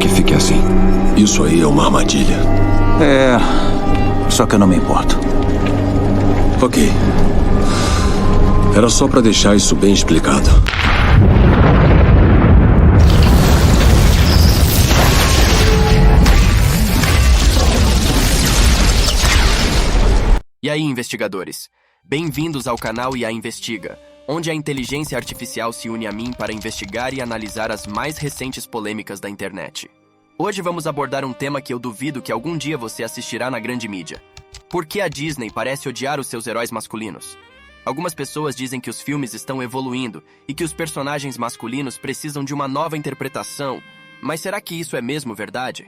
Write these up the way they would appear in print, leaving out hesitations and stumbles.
que fique assim. Isso aí é uma armadilha. É... Só que eu não me importo. Ok. Era só pra deixar isso bem explicado. E aí, investigadores? Bem-vindos ao canal IA Investiga, onde a inteligência artificial se une a mim para investigar e analisar as mais recentes polêmicas da internet. Hoje vamos abordar um tema que eu duvido que algum dia você assistirá na grande mídia. Por que a Disney parece odiar os seus heróis masculinos? Algumas pessoas dizem que os filmes estão evoluindo e que os personagens masculinos precisam de uma nova interpretação, mas será que isso é mesmo verdade?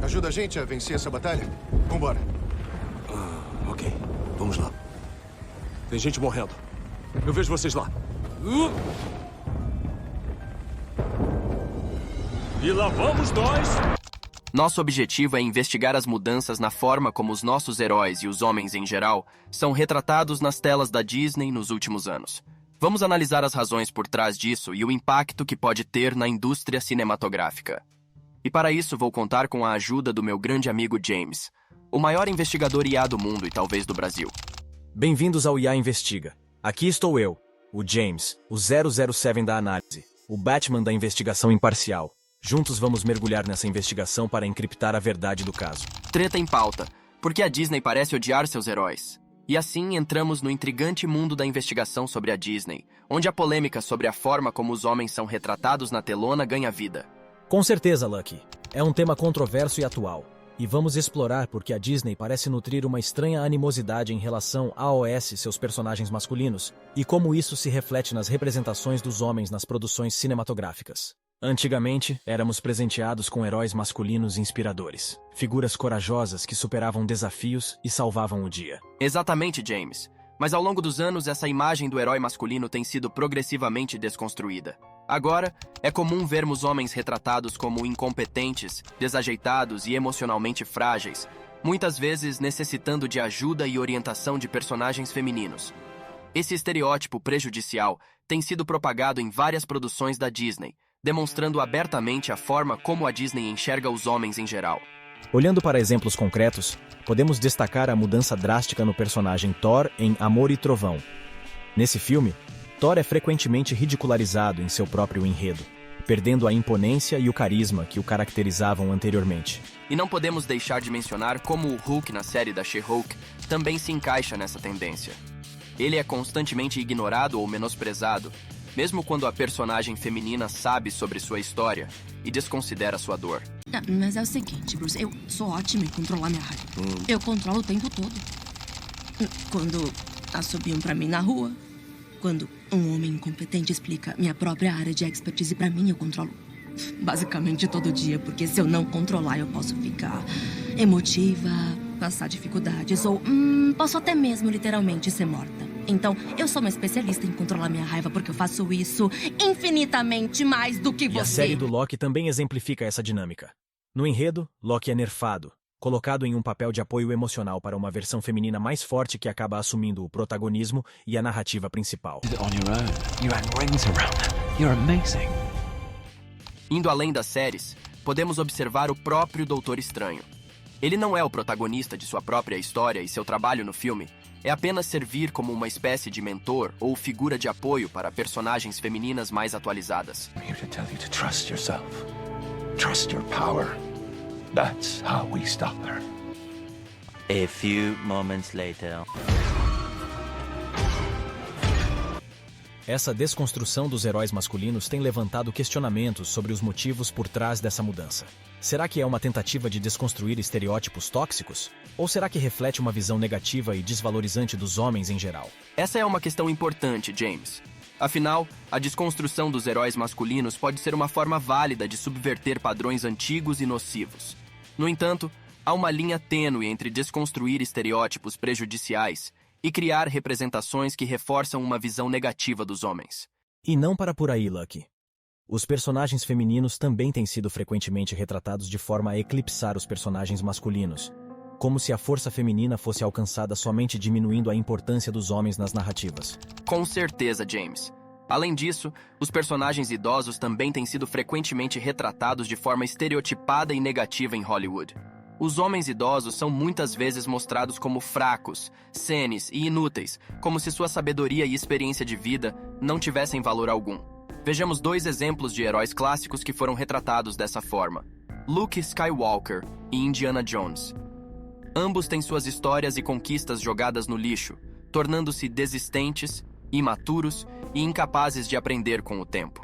Ajuda a gente a vencer essa batalha? Vambora. Ok, vamos lá. Tem gente morrendo. Eu vejo vocês lá. E lá vamos nós! Nosso objetivo é investigar as mudanças na forma como os nossos heróis e os homens em geral são retratados nas telas da Disney nos últimos anos. Vamos analisar as razões por trás disso e o impacto que pode ter na indústria cinematográfica. E para isso vou contar com a ajuda do meu grande amigo James, o maior investigador IA do mundo e talvez do Brasil. Bem-vindos ao IA Investiga. Aqui estou eu, o James, o 007 da análise, o Batman da investigação imparcial. Juntos vamos mergulhar nessa investigação para encriptar a verdade do caso. Treta em pauta, porque a Disney parece odiar seus heróis. E assim entramos no intrigante mundo da investigação sobre a Disney, onde a polêmica sobre a forma como os homens são retratados na telona ganha vida. Com certeza, Lucky. É um tema controverso e atual. E vamos explorar porque a Disney parece nutrir uma estranha animosidade em relação a OS, seus personagens masculinos, e como isso se reflete nas representações dos homens nas produções cinematográficas. Antigamente, éramos presenteados com heróis masculinos inspiradores, figuras corajosas que superavam desafios e salvavam o dia. Exatamente, James. Mas ao longo dos anos, essa imagem do herói masculino tem sido progressivamente desconstruída. Agora, é comum vermos homens retratados como incompetentes, desajeitados e emocionalmente frágeis, muitas vezes necessitando de ajuda e orientação de personagens femininos. Esse estereótipo prejudicial tem sido propagado em várias produções da Disney, demonstrando abertamente a forma como a Disney enxerga os homens em geral. Olhando para exemplos concretos, podemos destacar a mudança drástica no personagem Thor em Amor e Trovão. Nesse filme, Thor é frequentemente ridicularizado em seu próprio enredo, perdendo a imponência e o carisma que o caracterizavam anteriormente. E não podemos deixar de mencionar como o Hulk na série da She-Hulk também se encaixa nessa tendência. Ele é constantemente ignorado ou menosprezado, mesmo quando a personagem feminina sabe sobre sua história e desconsidera sua dor. Mas é o seguinte, Bruce, eu sou ótima em controlar minha raiva. Eu controlo o tempo todo. Quando assobiam pra mim na rua, quando um homem incompetente explica minha própria área de expertise pra mim, eu controlo basicamente todo dia, porque se eu não controlar, eu posso ficar emotiva, passar dificuldades ou posso até mesmo literalmente ser morta. Então, eu sou uma especialista em controlar minha raiva porque eu faço isso infinitamente mais do que você. E a série do Loki também exemplifica essa dinâmica. No enredo, Loki é nerfado, colocado em um papel de apoio emocional para uma versão feminina mais forte que acaba assumindo o protagonismo e a narrativa principal. Indo além das séries, podemos observar o próprio Doutor Estranho. Ele não é o protagonista de sua própria história e seu trabalho no filme é apenas servir como uma espécie de mentor ou figura de apoio para personagens femininas mais atualizadas. I'm here to tell you to trust yourself. Trust your power. That's how we stop her. A few moments later. Essa desconstrução dos heróis masculinos tem levantado questionamentos sobre os motivos por trás dessa mudança. Será que é uma tentativa de desconstruir estereótipos tóxicos? Ou será que reflete uma visão negativa e desvalorizante dos homens em geral? Essa é uma questão importante, James. Afinal, a desconstrução dos heróis masculinos pode ser uma forma válida de subverter padrões antigos e nocivos. No entanto, há uma linha tênue entre desconstruir estereótipos prejudiciais e criar representações que reforçam uma visão negativa dos homens. E não para por aí, Lucky. Os personagens femininos também têm sido frequentemente retratados de forma a eclipsar os personagens masculinos, como se a força feminina fosse alcançada somente diminuindo a importância dos homens nas narrativas. Com certeza, James. Além disso, os personagens idosos também têm sido frequentemente retratados de forma estereotipada e negativa em Hollywood. Os homens idosos são muitas vezes mostrados como fracos, senes e inúteis, como se sua sabedoria e experiência de vida não tivessem valor algum. Vejamos 2 exemplos de heróis clássicos que foram retratados dessa forma: Luke Skywalker e Indiana Jones. Ambos têm suas histórias e conquistas jogadas no lixo, tornando-se desistentes, imaturos e incapazes de aprender com o tempo.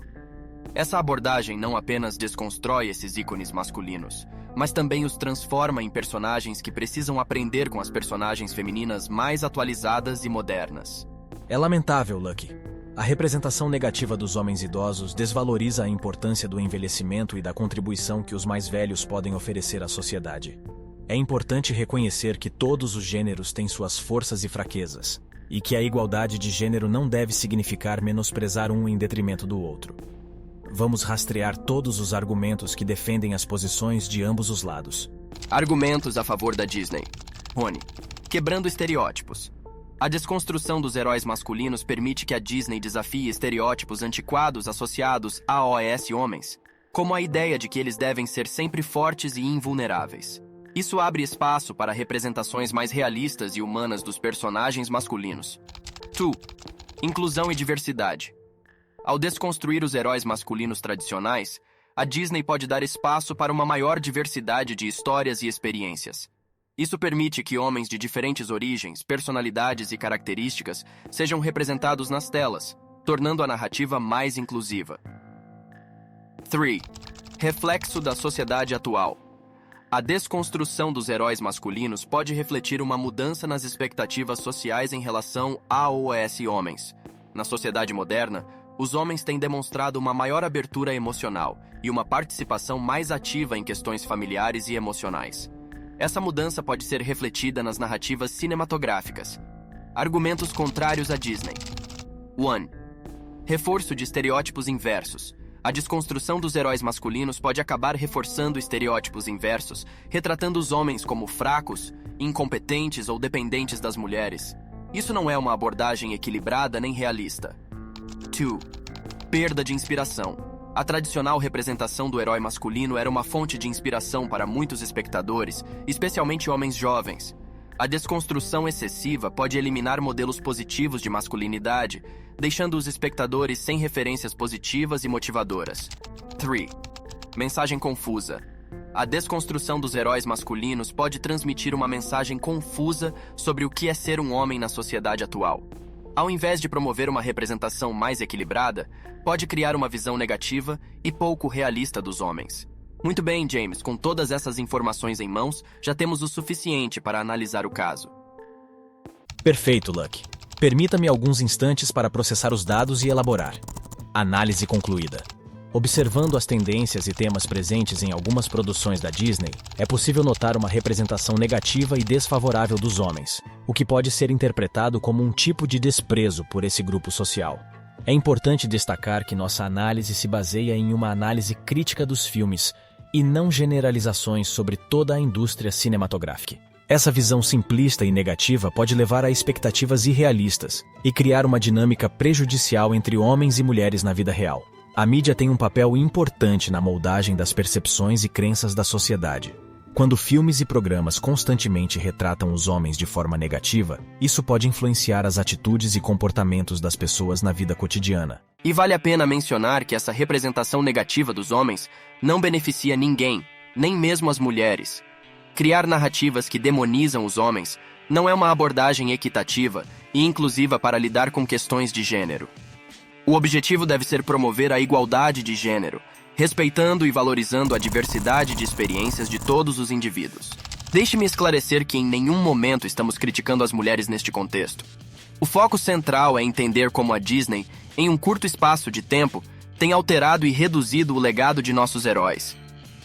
Essa abordagem não apenas desconstrói esses ícones masculinos, mas também os transforma em personagens que precisam aprender com as personagens femininas mais atualizadas e modernas. É lamentável, Lucky. A representação negativa dos homens idosos desvaloriza a importância do envelhecimento e da contribuição que os mais velhos podem oferecer à sociedade. É importante reconhecer que todos os gêneros têm suas forças e fraquezas, e que a igualdade de gênero não deve significar menosprezar um em detrimento do outro. Vamos rastrear todos os argumentos que defendem as posições de ambos os lados. Argumentos a favor da Disney. Rony, quebrando estereótipos. A desconstrução dos heróis masculinos permite que a Disney desafie estereótipos antiquados associados a OS homens, como a ideia de que eles devem ser sempre fortes e invulneráveis. Isso abre espaço para representações mais realistas e humanas dos personagens masculinos. 2. Inclusão e diversidade. Ao desconstruir os heróis masculinos tradicionais, a Disney pode dar espaço para uma maior diversidade de histórias e experiências. Isso permite que homens de diferentes origens, personalidades e características sejam representados nas telas, tornando a narrativa mais inclusiva. 3. Reflexo da sociedade atual. A desconstrução dos heróis masculinos pode refletir uma mudança nas expectativas sociais em relação a OS homens. Na sociedade moderna, os homens têm demonstrado uma maior abertura emocional e uma participação mais ativa em questões familiares e emocionais. Essa mudança pode ser refletida nas narrativas cinematográficas. Argumentos contrários à Disney. 1. Reforço de estereótipos inversos. A desconstrução dos heróis masculinos pode acabar reforçando estereótipos inversos, retratando os homens como fracos, incompetentes ou dependentes das mulheres. Isso não é uma abordagem equilibrada nem realista. 2. Perda de inspiração. A tradicional representação do herói masculino era uma fonte de inspiração para muitos espectadores, especialmente homens jovens. A desconstrução excessiva pode eliminar modelos positivos de masculinidade, deixando os espectadores sem referências positivas e motivadoras. 3. Mensagem confusa. A desconstrução dos heróis masculinos pode transmitir uma mensagem confusa sobre o que é ser um homem na sociedade atual. Ao invés de promover uma representação mais equilibrada, pode criar uma visão negativa e pouco realista dos homens. Muito bem, James, com todas essas informações em mãos, já temos o suficiente para analisar o caso. Perfeito, Lucky. Permita-me alguns instantes para processar os dados e elaborar. Análise concluída. Observando as tendências e temas presentes em algumas produções da Disney, é possível notar uma representação negativa e desfavorável dos homens, o que pode ser interpretado como um tipo de desprezo por esse grupo social. É importante destacar que nossa análise se baseia em uma análise crítica dos filmes e não generalizações sobre toda a indústria cinematográfica. Essa visão simplista e negativa pode levar a expectativas irrealistas e criar uma dinâmica prejudicial entre homens e mulheres na vida real. A mídia tem um papel importante na moldagem das percepções e crenças da sociedade. Quando filmes e programas constantemente retratam os homens de forma negativa, isso pode influenciar as atitudes e comportamentos das pessoas na vida cotidiana. E vale a pena mencionar que essa representação negativa dos homens não beneficia ninguém, nem mesmo as mulheres. Criar narrativas que demonizam os homens não é uma abordagem equitativa e inclusiva para lidar com questões de gênero. O objetivo deve ser promover a igualdade de gênero, respeitando e valorizando a diversidade de experiências de todos os indivíduos. Deixe-me esclarecer que em nenhum momento estamos criticando as mulheres neste contexto. O foco central é entender como a Disney, em um curto espaço de tempo, tem alterado e reduzido o legado de nossos heróis.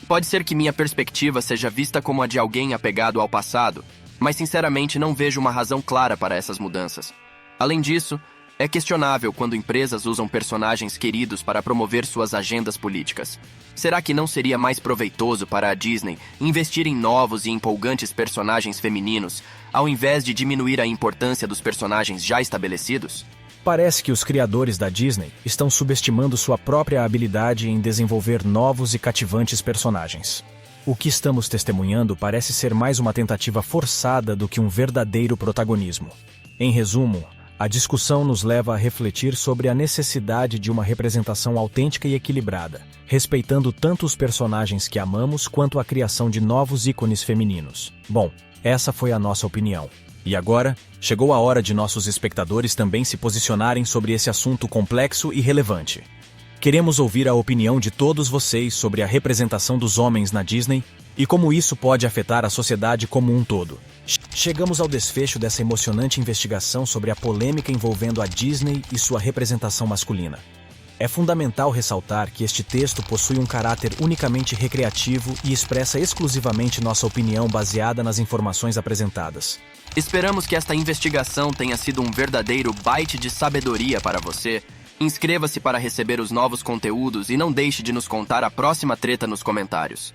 Pode ser que minha perspectiva seja vista como a de alguém apegado ao passado, mas sinceramente não vejo uma razão clara para essas mudanças. Além disso, É questionável quando empresas usam personagens queridos para promover suas agendas políticas. Será que não seria mais proveitoso para a Disney investir em novos e empolgantes personagens femininos, ao invés de diminuir a importância dos personagens já estabelecidos? Parece que os criadores da Disney estão subestimando sua própria habilidade em desenvolver novos e cativantes personagens. O que estamos testemunhando parece ser mais uma tentativa forçada do que um verdadeiro protagonismo. Em resumo, a discussão nos leva a refletir sobre a necessidade de uma representação autêntica e equilibrada, respeitando tanto os personagens que amamos quanto a criação de novos ícones femininos. Bom, essa foi a nossa opinião. E agora, chegou a hora de nossos espectadores também se posicionarem sobre esse assunto complexo e relevante. Queremos ouvir a opinião de todos vocês sobre a representação dos homens na Disney e como isso pode afetar a sociedade como um todo. Chegamos ao desfecho dessa emocionante investigação sobre a polêmica envolvendo a Disney e sua representação masculina. É fundamental ressaltar que este texto possui um caráter unicamente recreativo e expressa exclusivamente nossa opinião baseada nas informações apresentadas. Esperamos que esta investigação tenha sido um verdadeiro bite de sabedoria para você. Inscreva-se para receber os novos conteúdos e não deixe de nos contar a próxima treta nos comentários.